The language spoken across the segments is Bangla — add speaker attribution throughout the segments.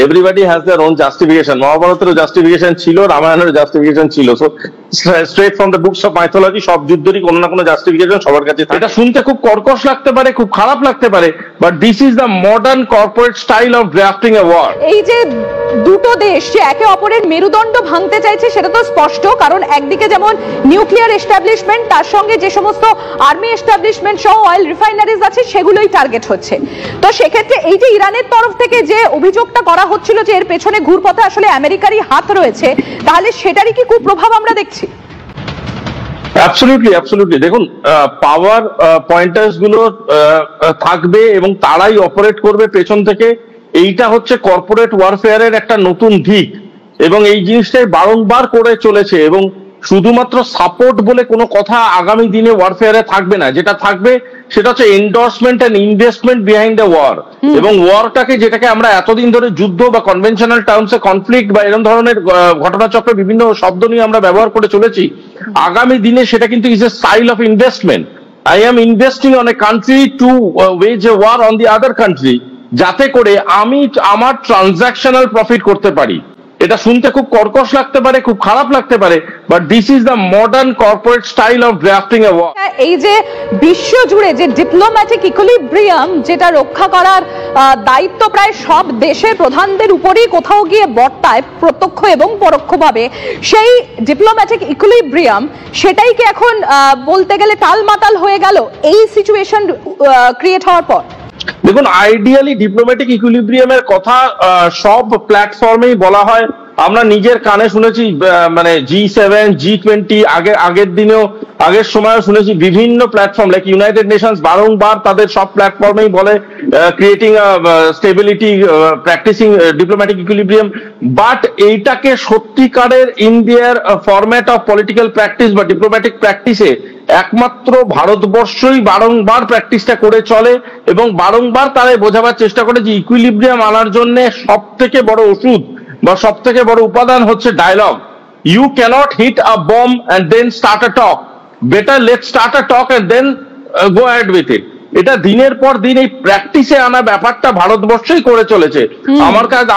Speaker 1: Everybody has their own justification. মহাভারতেরও জাস্টিফিকেশন ছিল, রামায়ণের জাস্টিফিকেশন ছিল। So straight from the books of mythology সব যুদ্ধেরই কোনো না কোনো জাস্টিফিকেশন সবার কাছে। এটা শুনতে খুব কর্কশ লাগতে পারে, খুব খারাপ লাগতে পারে, but this is the modern corporate style of drafting a war.
Speaker 2: এই যে দুটো দেশ যে একে অপরের মেরুদণ্ড ভাঙতে চাইছে সেটা তো স্পষ্ট, কারণ একদিকে যেমন নিউক্লিয়ার এস্টাবলিশমেন্ট, তার সঙ্গে যে সমস্ত আর্মি এস্টাবলিশমেন্ট সহ অয়েল রিফাইনারিজ আছে সেগুলোই টার্গেট হচ্ছে। তো সেক্ষেত্রে এই যে ইরানের তরফ থেকে যে অভিযোগটা করা হচ্ছিল যে এর পেছনে ঘুরপথে আসলে আমেরিকারই হাত রয়েছে, তাহলে সেটারই কি কুপ্রভাব আমরা দেখছি?
Speaker 1: অ্যাবসলিউটলি। দেখুন, পাওয়ার পয়েন্টার্স গুলো থাকবে এবং তারাই অপারেট করবে পেছন থেকে। এইটা হচ্ছে কর্পোরেট ওয়ারফেয়ারের একটা নতুন দিক, এবং এই জিনিসটাই বারংবার করে চলেছে। এবং শুধুমাত্র সাপোর্ট বলে কোনো কথা আগামী দিনে ওয়ারফেয়ারে থাকবে না। যেটা থাকবে সেটা হচ্ছে endorsement and investment behind the war. এবং ওয়ারটাকে, যেটাকে আমরা এতদিন ধরে যুদ্ধ বা কনভেনশনাল টার্মসে কনফ্লিক্ট বা এরকম ধরনের ঘটনাচক্রে বিভিন্ন শব্দ নিয়ে আমরা ব্যবহার করে চলেছি, আগামী দিনে সেটা কিন্তু is a style of investment. I am investing on a country to wage a war on the other country, যাতে করে আমি আমার ট্রানজাকশনাল প্রফিট করতে পারি। এটা শুনতে খুব কর্কশ লাগতে পারে, খুব খারাপ লাগতে পারে, but this is the modern corporate style of drafting a war.
Speaker 2: এই যে বিশ্ব জুড়ে যে ডিপ্লোম্যাটিক ইকুইলিব্রিয়াম যেটা রক্ষা করার দায়িত্ব প্রায় সব দেশের প্রধানদের উপরেই কোথাও গিয়ে বর্তায় প্রত্যক্ষ এবং পরোক্ষভাবে, সেই ডিপ্লোম্যাটিক ইকুইলিব্রিয়াম সেটাই কি এখন বলতে গেলে টালমাটাল হয়ে গেল এই সিচুয়েশন ক্রিয়েট হওয়ার পর?
Speaker 1: দেখুন, আইডিয়ালি ডিপ্লোম্যাটিক ইকুইলিব্রিয়ামের কথা সব প্ল্যাটফর্মেই বলা হয়। আমরা নিজের কানে শুনেছি, মানে G7, G20, আগের দিনেও, আগের সময়ও শুনেছি বিভিন্ন প্ল্যাটফর্ম লাইক ইউনাইটেড নেশনস বারংবার তাদের সব প্ল্যাটফর্মেই বলে creating stability, practicing diplomatic equilibrium. But এইটাকে সত্যিকারের ইন্ডিয়ার ফরম্যাট অফ পলিটিক্যাল প্র্যাকটিস বা ডিপ্লোম্যাটিক প্র্যাকটিসে একমাত্র ভারতবর্ষই বারংবার প্র্যাকটিসটা করে চলে, এবং বারংবার তারাই বোঝাবার চেষ্টা করে যে ইকুইলিব্রিয়াম আনার জন্য সব থেকে বড় ওষুধ বা সব থেকে বড় উপাদান হচ্ছে dialogue. You can't hit a bomb and then start a talk, better let start a talk and then go ahead with it. এটা দিনের পর দিন এই প্র্যাকটিসে আনা ব্যাপারটা ভারতবর্ষই করে চলেছে।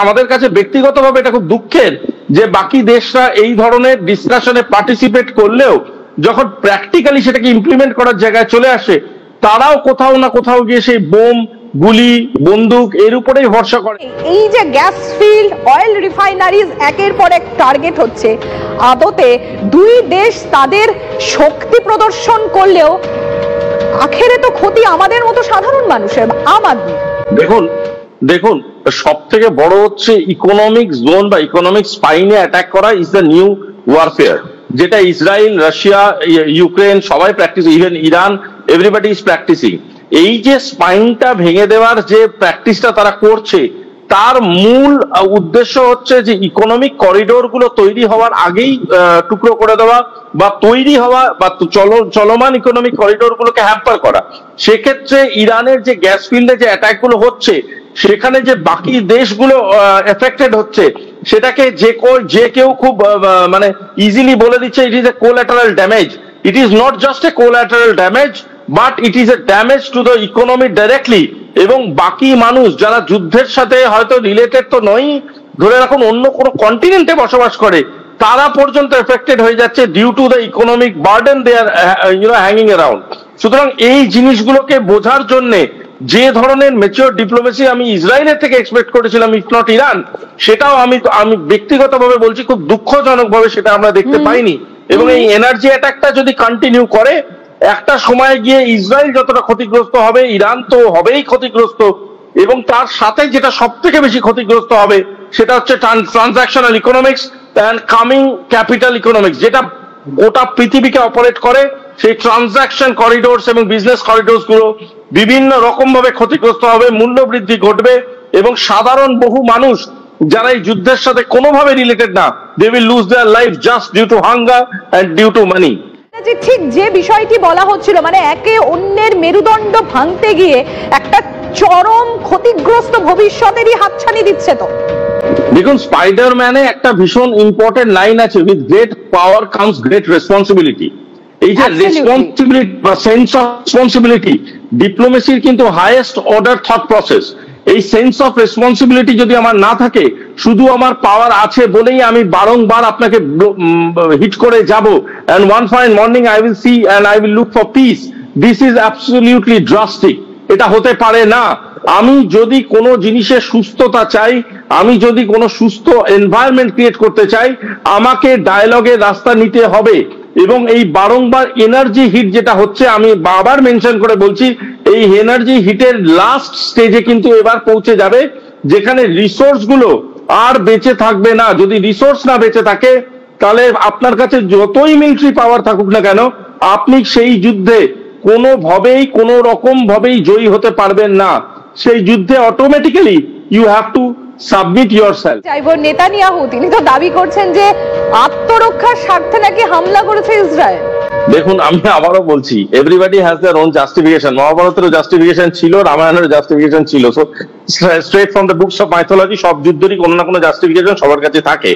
Speaker 1: আমাদের কাছে ব্যক্তিগতভাবে এটা খুব দুঃখের যে বাকি দেশরা এই ধরনের ডিসকাশনে পার্টিসিপেট করলেও যখন প্র্যাকটিক্যালি সেটাকে ইমপ্লিমেন্ট করার জায়গায় চলে আসে, তারাও কোথাও না কোথাও গিয়ে সেই বোম, গুলি, বন্দুক এর উপরেই ভরসা করে।
Speaker 2: এই যে গ্যাস ফিল্ড, অয়েল রিফাইনারিজ একের পর এক টার্গেট হচ্ছে, আদতে দুই দেশ তাদের শক্তি প্রদর্শন করলেও আখেরে তো ক্ষতি আমাদের মতো সাধারণ মানুষের, আম আদমি।
Speaker 1: দেখুন, সব থেকে বড় হচ্ছে ইকোনমিক জোন বা ইকোনমিক স্পাইনে অ্যাটাক করা ইজ দ্য নিউ ওয়ারফেয়ার, যেটা ইসরায়েল, রাশিয়া, ইউক্রেন সবাই practice, even Iran, everybody is practicing. এই যে স্পাইনটা ভেঙে দেওয়ার যে প্র্যাকটিসটা তারা করছে, তার মূল উদ্দেশ্য হচ্ছে যে ইকোনমিক করিডোর গুলো তৈরি হওয়ার আগেই টুকরো করে দেওয়া বা তৈরি হওয়া বা চলমান ইকোনমিক করিডোর গুলোকে হ্যাম্পার করা। সেক্ষেত্রে ইরানের যে গ্যাস ফিল্ডে যে অ্যাটাক গুলো হচ্ছে, সেখানে যে বাকি দেশগুলো এফেক্টেড হচ্ছে, সেটাকে যে কেউ খুব মানে ইজিলি বলে দিচ্ছে it is a collateral damage. It is not just a collateral damage, but it is a damage to the economy directly. এবং বাকি মানুষ যারা যুদ্ধের সাথে হয়তো রিলেটেড তো নয়, ধরে রাখুন অন্য কোনো কন্টিনেন্টে বসবাস করে, তারা পর্যন্ত এফেক্টেড হয়ে যাচ্ছে due to the economic burden they are hanging around. সুতরাং এই জিনিসগুলোকে বোঝার জন্যে যে ধরনের ম্যাচিওর ডিপ্লোমেসি আমি ইসরায়েলের থেকে এক্সপেক্ট করেছিলাম, ইফ নট ইরান, সেটাও আমি ব্যক্তিগতভাবে বলছি খুব দুঃখজনক ভাবে সেটা আমরা দেখতে পাইনি। এবং এই এনার্জি অ্যাটাকটা যদি কন্টিনিউ করে, একটা সময় গিয়ে ইসরায়েল যতটা ক্ষতিগ্রস্ত হবে, ইরান তো হবেই ক্ষতিগ্রস্ত, এবং তার সাথে যেটা সব থেকে বেশি ক্ষতিগ্রস্ত হবে সেটা হচ্ছে transactional economics and coming capital economics, যেটা গোটা পৃথিবীকে অপারেট করে। সেই ট্রানজাকশন করিডোরস এবং বিজনেস করিডোরস গুলো বিভিন্ন রকম ভাবে ক্ষতিগ্রস্ত হবে, মূল্য বৃদ্ধি ঘটবে, এবং সাধারণ বহু মানুষ যারা এই যুদ্ধের সাথে কোনোভাবে রিলেটেড না, they will lose their life just due to hunger and due to money.
Speaker 2: ঠিক যে বিষয়টি বলা হচ্ছিল, মানে একে অন্যের মেরুদণ্ড ভাঙতে গিয়ে একটা চরম ক্ষতিগ্রস্ত ভবিষ্যতেরই হাতছানি দিচ্ছে। তো
Speaker 1: দেখুন, স্পাইডারম্যানে একটা ভীষণ ইম্পর্টেন্ট লাইন আছে, with great power comes great responsibility. এই যে রেসপন্সিবিলিটি বা সেন্স অফ রেসপন্সিবিলিটি, ডিপ্লোমেসির কিন্তু হাইয়েস্ট অর্ডার থট প্রসেস। এই সেন্স অফ রেসপন্সিবিলিটি যদি আমার না থাকে, শুধু আমার পাওয়ার আছে বলেই আমি বারংবার আপনাকে হিট করে যাব, and one fine morning I will see and I will look for peace, this is absolutely drastic. এটা হতে পারে না। আমি যদি কোনো জিনিসের সুস্থতা চাই, আমি যদি কোনো সুস্থ এনভায়রনমেন্ট ক্রিয়েট করতে চাই, আমাকে ডায়ালগের রাস্তা নিতে হবে। এবং এই বারংবার এনার্জি হিট যেটা হচ্ছে, আমি বারবার মেনশন করে বলছি, এই এনার্জি হিটের লাস্ট স্টেজে কিন্তু এবার পৌঁছে যাবে, যেখানে রিসোর্স গুলো আর বেঁচে থাকবে না। যদি রিসোর্স না বেঁচে থাকে, তাহলে আপনার কাছে যতই মিলিটারি পাওয়ার থাকুক না কেন, আপনি সেই যুদ্ধে কোনোভাবেই কোনো রকম ভাবেই জয়ী হতে পারবেন না। সেই যুদ্ধে automatically you have to submit yourself.
Speaker 2: চাইবো নেতানিয়াহু, তিনি তো দাবি করছেন যে আত্মরক্ষার স্বার্থে নাকি হামলা করেছে ইসরায়েল।
Speaker 1: দেখুন, আমি আবারও বলছি, everybody has their own justification. মহাভারতেরও জাস্টিফিকেশন ছিল, রামায়ণেরও জাস্টিফিকেশন ছিল। So straight from the books of mythology, সব যুদ্ধেরই কোনো না কোনো জাস্টিফিকেশন সবার কাছে থাকে।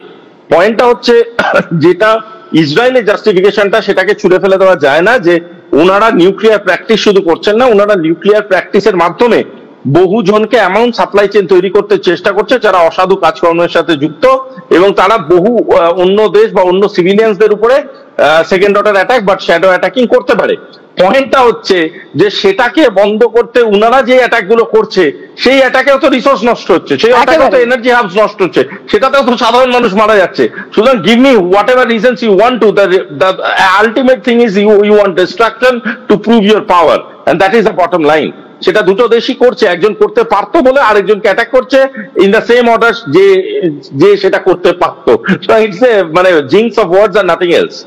Speaker 1: পয়েন্টটা হচ্ছে, যেটা ইসরায়েলের জাস্টিফিকেশনটা, সেটাকে ছুড়ে ফেলে দেওয়া যায় না যে ওনারা নিউক্লিয়ার প্র্যাকটিস শুধু করছেন না, ওনারা নিউক্লিয়ার প্র্যাকটিসের মাধ্যমে বহু জনকে এমন সাপ্লাই চেইন তৈরি করতে চেষ্টা করছে যারা অসাধু কাজকর্মের সাথে যুক্ত, এবং তারা বহু অন্য দেশ বা অন্য সিভিলিয়ানসদের উপরে সেকেন্ড অর্ডার অ্যাটাক বা শ্যাডো অ্যাটাকিং করতে পারে। পয়েন্টটা হচ্ছে যে সেটাকে বন্ধ করতে ওনারা যে অ্যাটাক গুলো করছে, সেই অ্যাটাকেও তো রিসোর্স নষ্ট হচ্ছে, সেই অ্যাটাকেও তো এনার্জি হাবস নষ্ট হচ্ছে, সেটাতেও তো সাধারণ মানুষ মারা যাচ্ছে। সুতরাং give me whatever reasons you want to, the ultimate thing is you want destruction to prove your power, and that is the bottom line. সেটা দুটো দেশই করছে, একজন করতে পারতো বলে আরেকজনকে অ্যাটাক করছে ইন দ্য সেম অর্ডার যে সেটা করতে পারতো। সো ইটস মানে things of words are nothing else.